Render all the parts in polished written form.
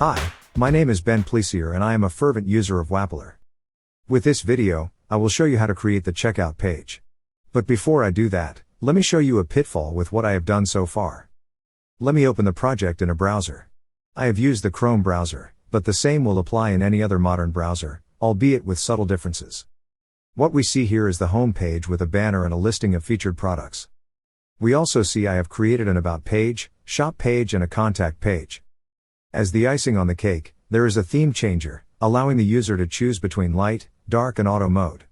Hi, my name is Ben Plessier and I am a fervent user of Wappler. With this video, I will show you how to create the checkout page. But before I do that, let me show you a pitfall with what I have done so far. Let me open the project in a browser. I have used the Chrome browser, but the same will apply in any other modern browser, albeit with subtle differences. What we see here is the home page with a banner and a listing of featured products. We also see I have created an About page, Shop page and a Contact page. As the icing on the cake, there is a theme changer, allowing the user to choose between light, dark and auto mode.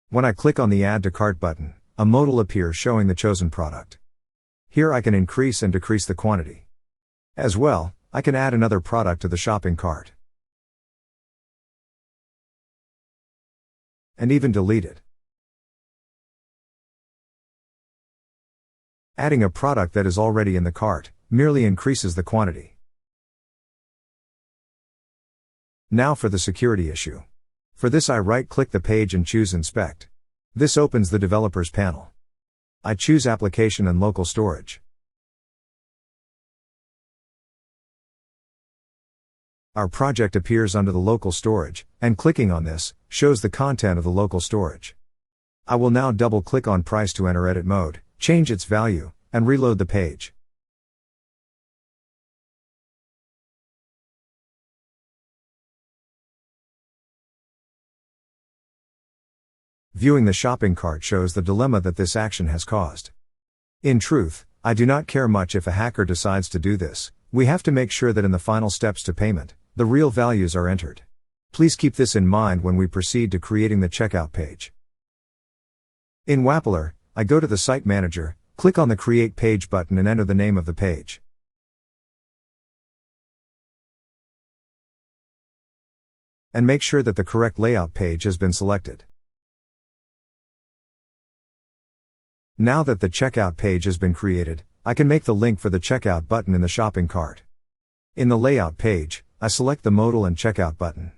When I click on the Add to Cart button, a modal appears showing the chosen product. Here I can increase and decrease the quantity. As well, I can add another product to the shopping cart. And even delete it. Adding a product that is already in the cart merely increases the quantity. Now for the security issue. For this I right-click the page and choose Inspect. This opens the Developers panel. I choose Application and Local Storage. Our project appears under the local storage, and clicking on this shows the content of the local storage. I will now double-click on Price to enter edit mode, change its value, and reload the page. Viewing the shopping cart shows the dilemma that this action has caused. In truth, I do not care much if a hacker decides to do this. We have to make sure that in the final steps to payment, the real values are entered. Please keep this in mind when we proceed to creating the checkout page. In Wappler, I go to the Site Manager, click on the Create Page button and enter the name of the page. And make sure that the correct layout page has been selected. Now that the checkout page has been created, I can make the link for the checkout button in the shopping cart. In the layout page, I select the modal and checkout button.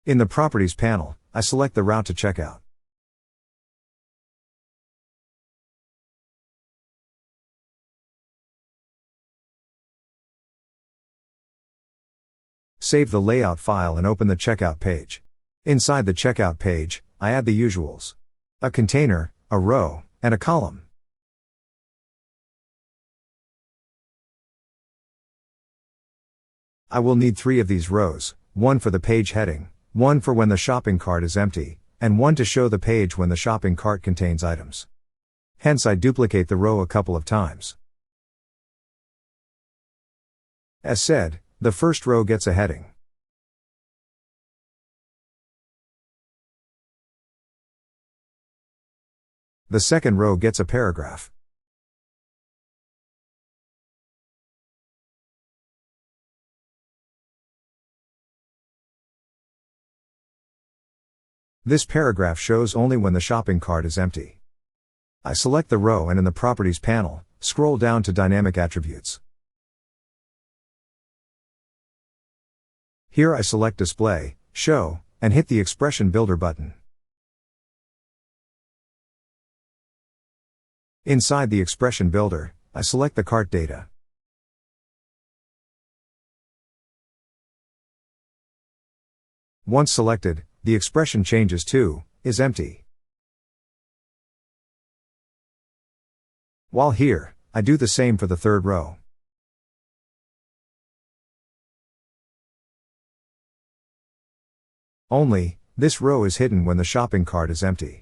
In the Properties panel, I select the route to checkout. Save the layout file and open the checkout page. Inside the checkout page, I add the usuals: a container, a row, and a column. I will need 3 of these rows, one for the page heading, one for when the shopping cart is empty, and one to show the page when the shopping cart contains items. Hence I duplicate the row a couple of times. As said, the first row gets a heading. The second row gets a paragraph. This paragraph shows only when the shopping cart is empty. I select the row and in the Properties panel, scroll down to Dynamic Attributes. Here I select Display, Show, and hit the Expression Builder button. Inside the Expression Builder, I select the cart data. Once selected, the expression changes to, is empty. While here, I do the same for the third row. Only, this row is hidden when the shopping cart is empty.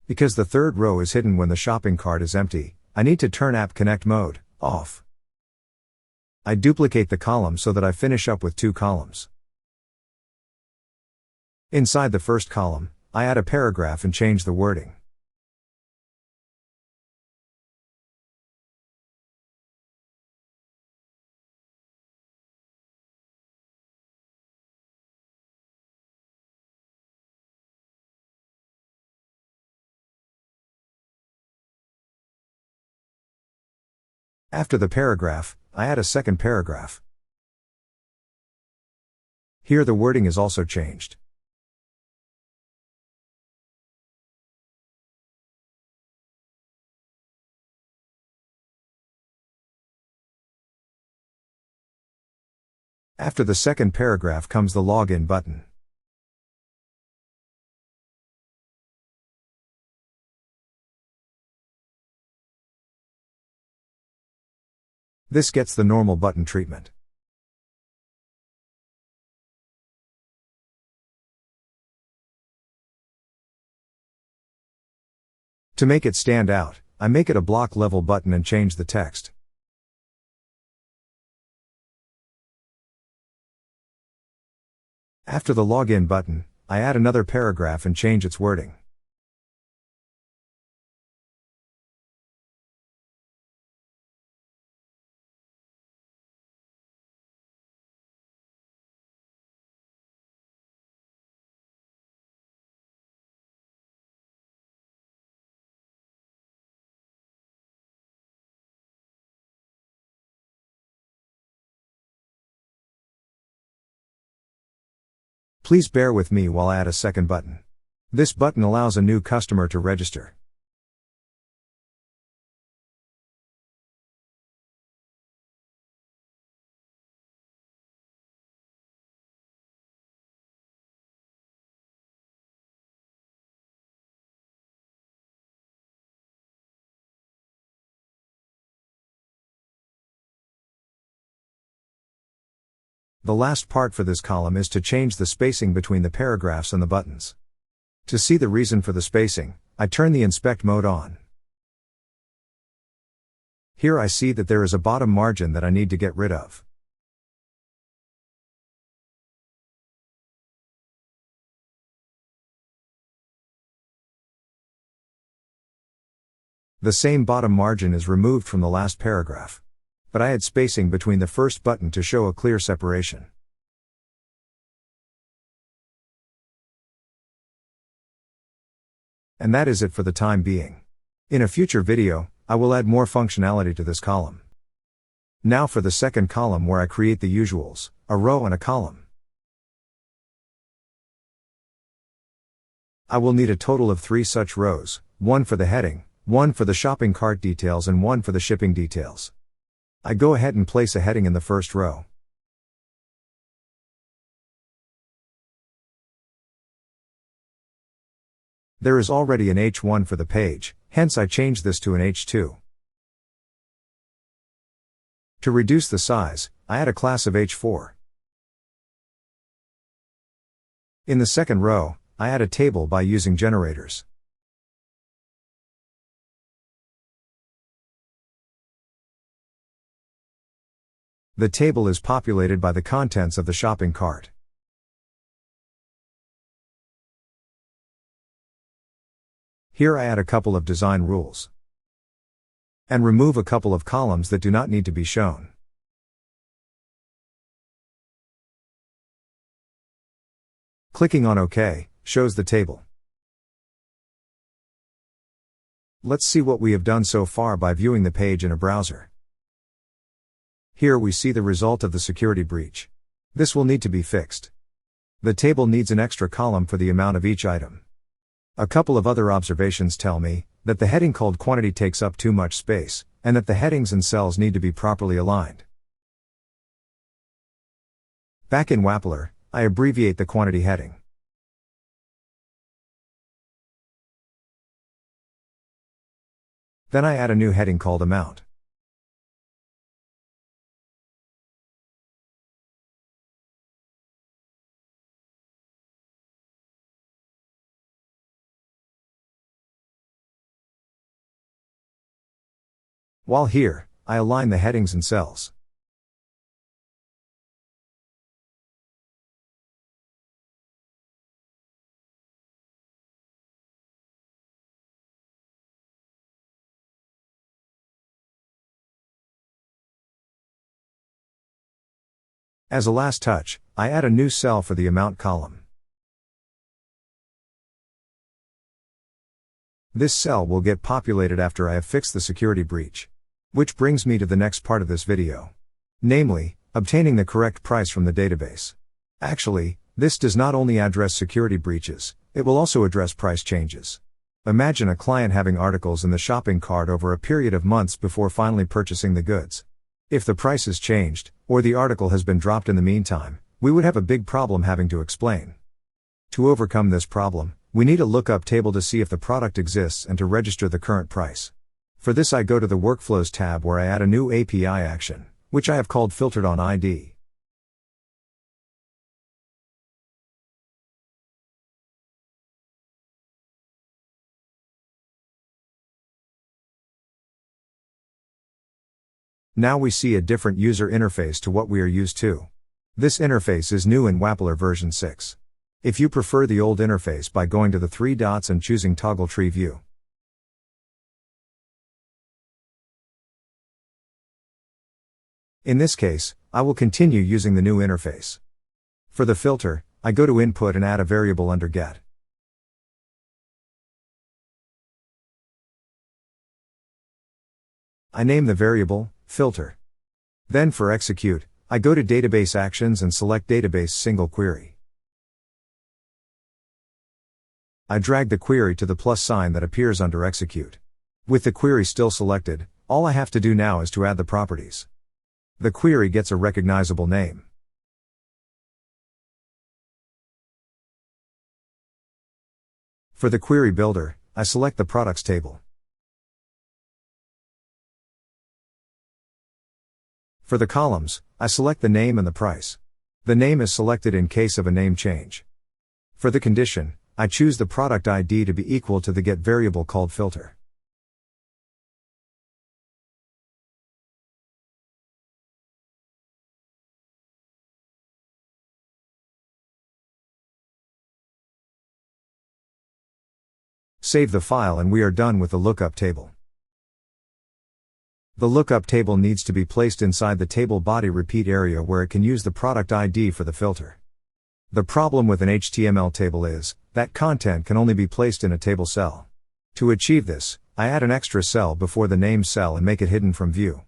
Because the third row is hidden when the shopping cart is empty, I need to turn App Connect mode off. I duplicate the column so that I finish up with 2 columns. Inside the first column, I add a paragraph and change the wording. After the paragraph, I add a second paragraph. Here the wording is also changed. After the second paragraph comes the login button. This gets the normal button treatment. To make it stand out, I make it a block level button and change the text. After the login button, I add another paragraph and change its wording. Please bear with me while I add a second button. This button allows a new customer to register. The last part for this column is to change the spacing between the paragraphs and the buttons. To see the reason for the spacing, I turn the inspect mode on. Here I see that there is a bottom margin that I need to get rid of. The same bottom margin is removed from the last paragraph. But I add spacing between the first button to show a clear separation. And that is it for the time being. In a future video, I will add more functionality to this column. Now for the second column where I create the usuals, a row and a column. I will need a total of 3 such rows, one for the heading, one for the shopping cart details and one for the shipping details. I go ahead and place a heading in the first row. There is already an H1 for the page, hence I change this to an H2. To reduce the size, I add a class of H4. In the second row, I add a table by using generators. The table is populated by the contents of the shopping cart. Here I add a couple of design rules. And remove a couple of columns that do not need to be shown. Clicking on OK shows the table. Let's see what we have done so far by viewing the page in a browser. Here we see the result of the security breach. This will need to be fixed. The table needs an extra column for the amount of each item. A couple of other observations tell me that the heading called quantity takes up too much space, and that the headings and cells need to be properly aligned. Back in Wappler, I abbreviate the quantity heading. Then I add a new heading called amount. While here, I align the headings and cells. As a last touch, I add a new cell for the amount column. This cell will get populated after I have fixed the security breach. Which brings me to the next part of this video. Namely, obtaining the correct price from the database. Actually, this does not only address security breaches, it will also address price changes. Imagine a client having articles in the shopping cart over a period of months before finally purchasing the goods. If the price has changed, or the article has been dropped in the meantime, we would have a big problem having to explain. To overcome this problem, we need a lookup table to see if the product exists and to register the current price. For this I go to the Workflows tab where I add a new API action, which I have called Filtered on ID. Now we see a different user interface to what we are used to. This interface is new in Wappler version 6. If you prefer the old interface by going to the three dots and choosing Toggle Tree View. In this case, I will continue using the new interface. For the filter, I go to Input and add a variable under Get. I name the variable Filter. Then for Execute, I go to Database Actions and select Database Single Query. I drag the query to the plus sign that appears under Execute. With the query still selected, all I have to do now is to add the properties. The query gets a recognizable name. For the query builder, I select the products table. For the columns, I select the name and the price. The name is selected in case of a name change. For the condition, I choose the product ID to be equal to the get variable called filter. Save the file and we are done with the lookup table. The lookup table needs to be placed inside the table body repeat area where it can use the product ID for the filter. The problem with an HTML table is that content can only be placed in a table cell. To achieve this, I add an extra cell before the name cell and make it hidden from view.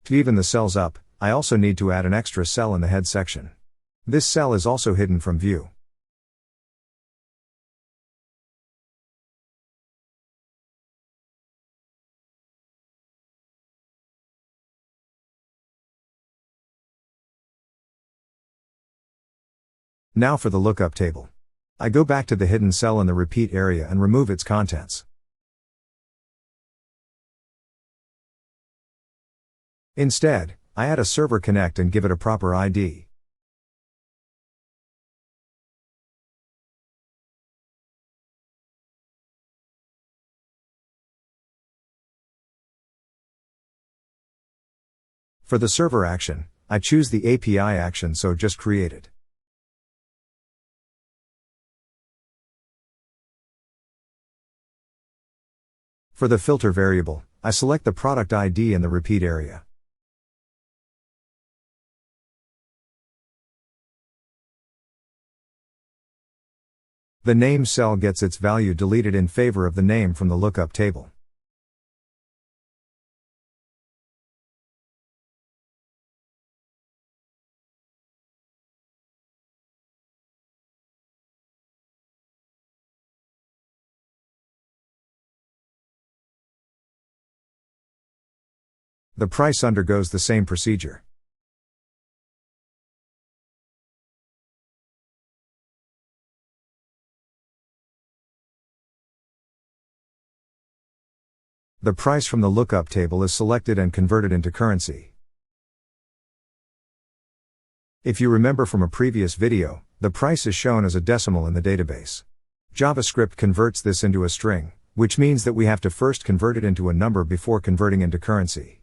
To even the cells up, I also need to add an extra cell in the head section. This cell is also hidden from view. Now for the lookup table. I go back to the hidden cell in the repeat area and remove its contents. Instead, I add a server connect and give it a proper ID. For the server action, I choose the API action so just created. For the filter variable, I select the product ID in the repeat area. The name cell gets its value deleted in favor of the name from the lookup table. The price undergoes the same procedure. The price from the lookup table is selected and converted into currency. If you remember from a previous video, the price is shown as a decimal in the database. JavaScript converts this into a string, which means that we have to first convert it into a number before converting into currency.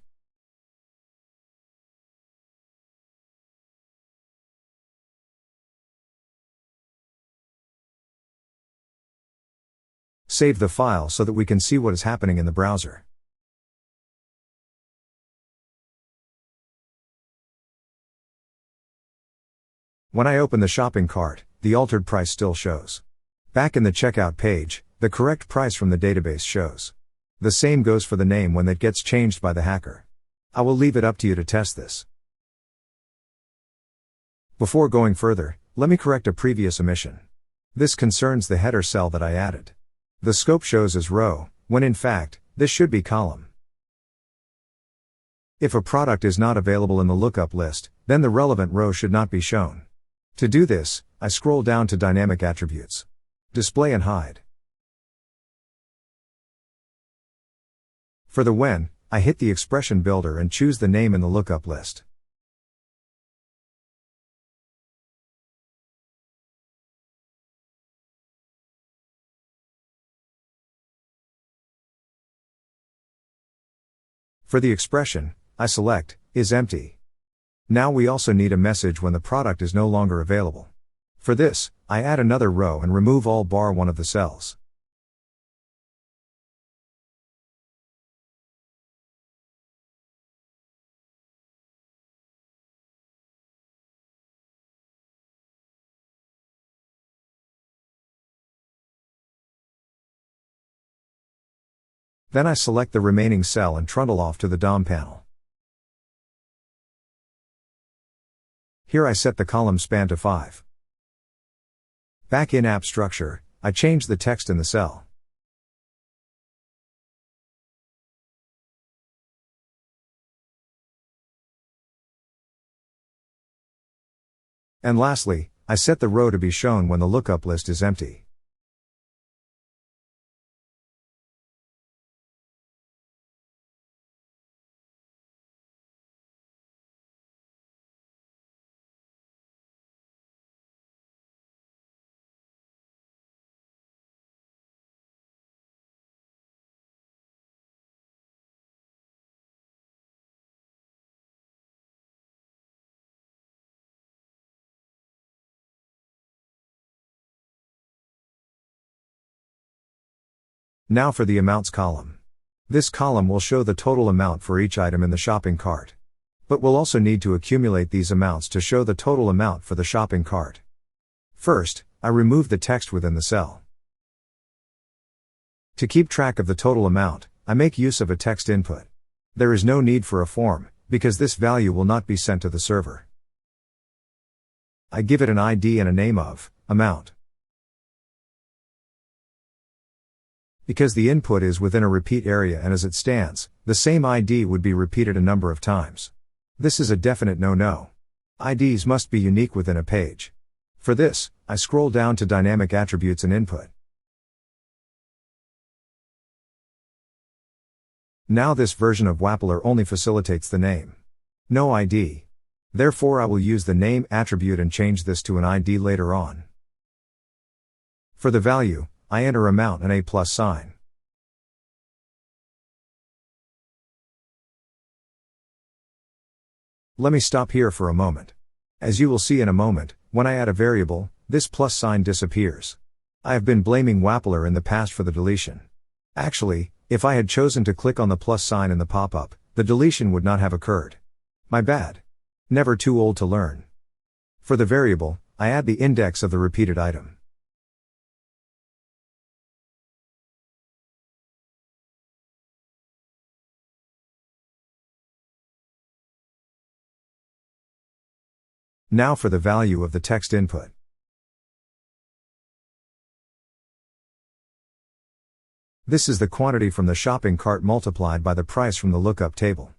Save the file so that we can see what is happening in the browser. When I open the shopping cart, the altered price still shows. Back in the checkout page, the correct price from the database shows. The same goes for the name when that gets changed by the hacker. I will leave it up to you to test this. Before going further, let me correct a previous omission. This concerns the header cell that I added. The scope shows as row, when in fact, this should be column. If a product is not available in the lookup list, then the relevant row should not be shown. To do this, I scroll down to Dynamic Attributes. Display and Hide. For the when, I hit the expression builder and choose the name in the lookup list. For the expression, I select, is empty. Now we also need a message when the product is no longer available. For this, I add another row and remove all bar one of the cells. Then I select the remaining cell and trundle off to the DOM panel. Here I set the column span to 5. Back in App Structure, I change the text in the cell. And lastly, I set the row to be shown when the lookup list is empty. Now for the amounts column. This column will show the total amount for each item in the shopping cart. But we'll also need to accumulate these amounts to show the total amount for the shopping cart. First, I remove the text within the cell. To keep track of the total amount, I make use of a text input. There is no need for a form, because this value will not be sent to the server. I give it an ID and a name of amount. Because the input is within a repeat area and as it stands, the same ID would be repeated a number of times. This is a definite no-no. IDs must be unique within a page. For this, I scroll down to Dynamic Attributes and Input. Now this version of Wappler only facilitates the name. No ID. Therefore I will use the name attribute and change this to an ID later on. For the value, I enter amount and a plus sign. Let me stop here for a moment. As you will see in a moment, when I add a variable, this plus sign disappears. I have been blaming Wappler in the past for the deletion. Actually, if I had chosen to click on the plus sign in the pop-up, the deletion would not have occurred. My bad. Never too old to learn. For the variable, I add the index of the repeated item. Now for the value of the text input. This is the quantity from the shopping cart multiplied by the price from the lookup table.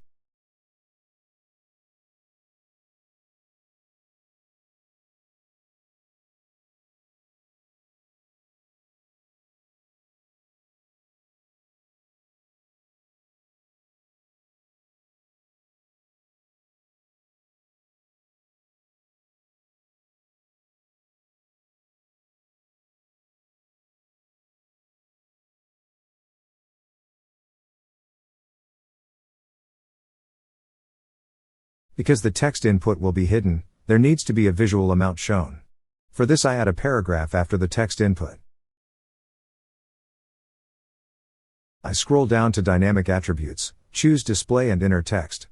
Because the text input will be hidden, there needs to be a visual amount shown. For this I add a paragraph after the text input. I scroll down to Dynamic Attributes, choose Display and Inner Text.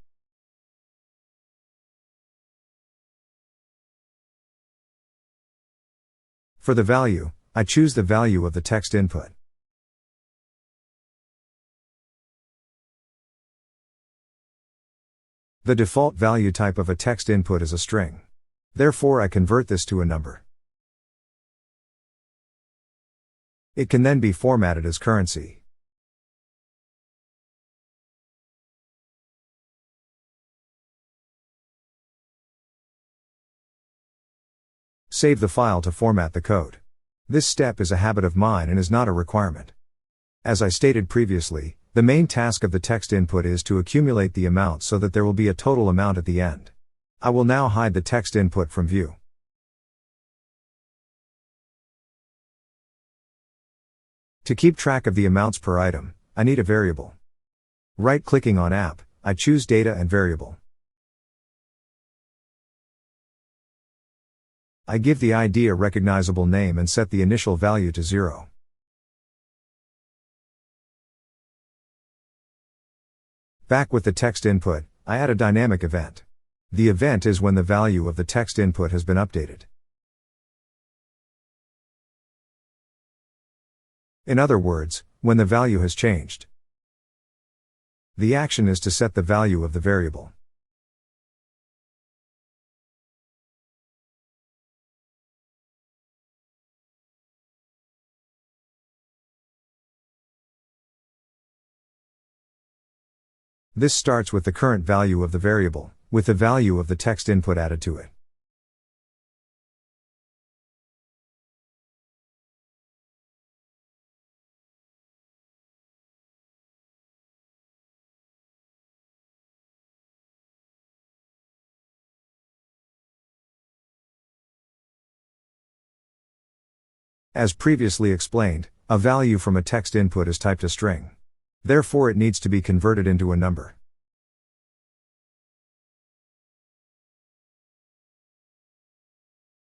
For the value, I choose the value of the text input. The default value type of a text input is a string. Therefore, I convert this to a number. It can then be formatted as currency. Save the file to format the code. This step is a habit of mine and is not a requirement. As I stated previously, the main task of the text input is to accumulate the amount so that there will be a total amount at the end. I will now hide the text input from view. To keep track of the amounts per item, I need a variable. Right-clicking on App, I choose Data and Variable. I give the ID a recognizable name and set the initial value to 0. Back with the text input, I add a dynamic event. The event is when the value of the text input has been updated. In other words, when the value has changed. The action is to set the value of the variable. This starts with the current value of the variable, with the value of the text input added to it. As previously explained, a value from a text input is typed a string. Therefore, it needs to be converted into a number.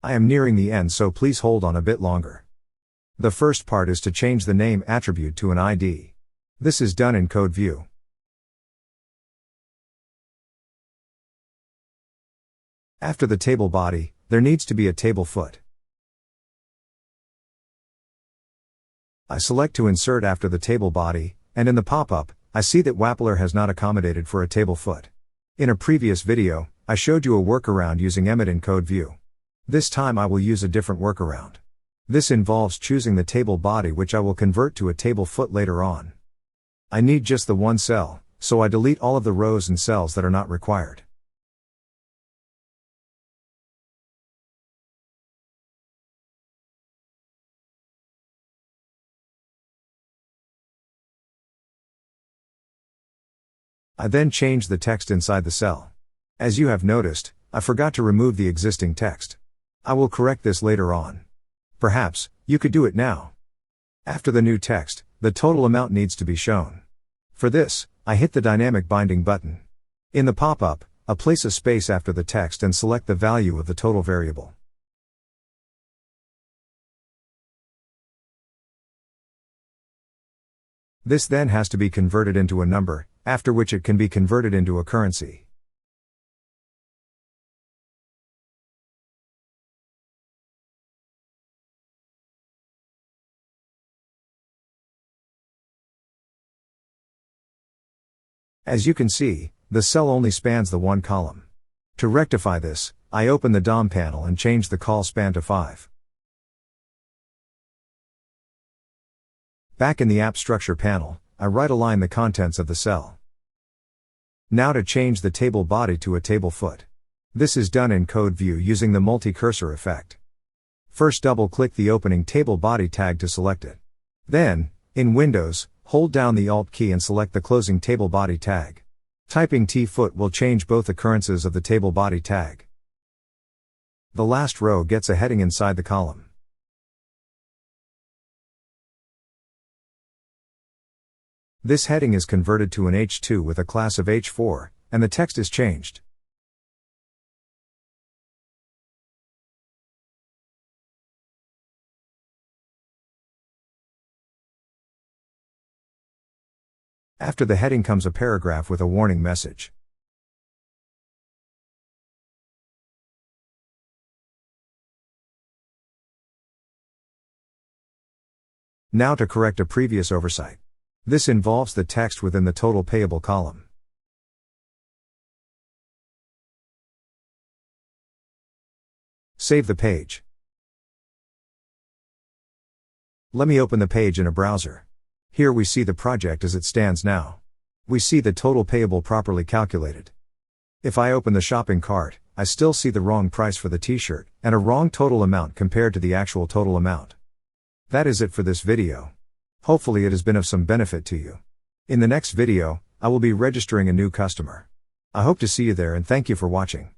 I am nearing the end, so please hold on a bit longer. The first part is to change the name attribute to an ID. This is done in Code View. After the table body, there needs to be a table foot. I select to insert after the table body, and in the pop-up, I see that Wappler has not accommodated for a table foot. In a previous video, I showed you a workaround using Emmet in Code View. This time I will use a different workaround. This involves choosing the table body, which I will convert to a table foot later on. I need just the one cell, so I delete all of the rows and cells that are not required. I then change the text inside the cell. As you have noticed, I forgot to remove the existing text. I will correct this later on. Perhaps, you could do it now. After the new text, the total amount needs to be shown. For this, I hit the dynamic binding button. In the pop-up, I place a space after the text and select the value of the total variable. This then has to be converted into a number, after which it can be converted into a currency. As you can see, the cell only spans the one column. To rectify this, I open the DOM panel and change the call span to 5. Back in the App Structure panel, I right-align the contents of the cell. Now to change the table body to a table foot. This is done in Code View using the multi-cursor effect. First double-click the opening table body tag to select it. Then, in Windows, hold down the Alt key and select the closing table body tag. Typing T-foot will change both occurrences of the table body tag. The last row gets a heading inside the column. This heading is converted to an H2 with a class of H4, and the text is changed. After the heading comes a paragraph with a warning message. Now to correct a previous oversight. This involves the text within the total payable column. Save the page. Let me open the page in a browser. Here we see the project as it stands now. We see the total payable properly calculated. If I open the shopping cart, I still see the wrong price for the t-shirt, and a wrong total amount compared to the actual total amount. That is it for this video. Hopefully it has been of some benefit to you. In the next video, I will be registering a new customer. I hope to see you there and thank you for watching.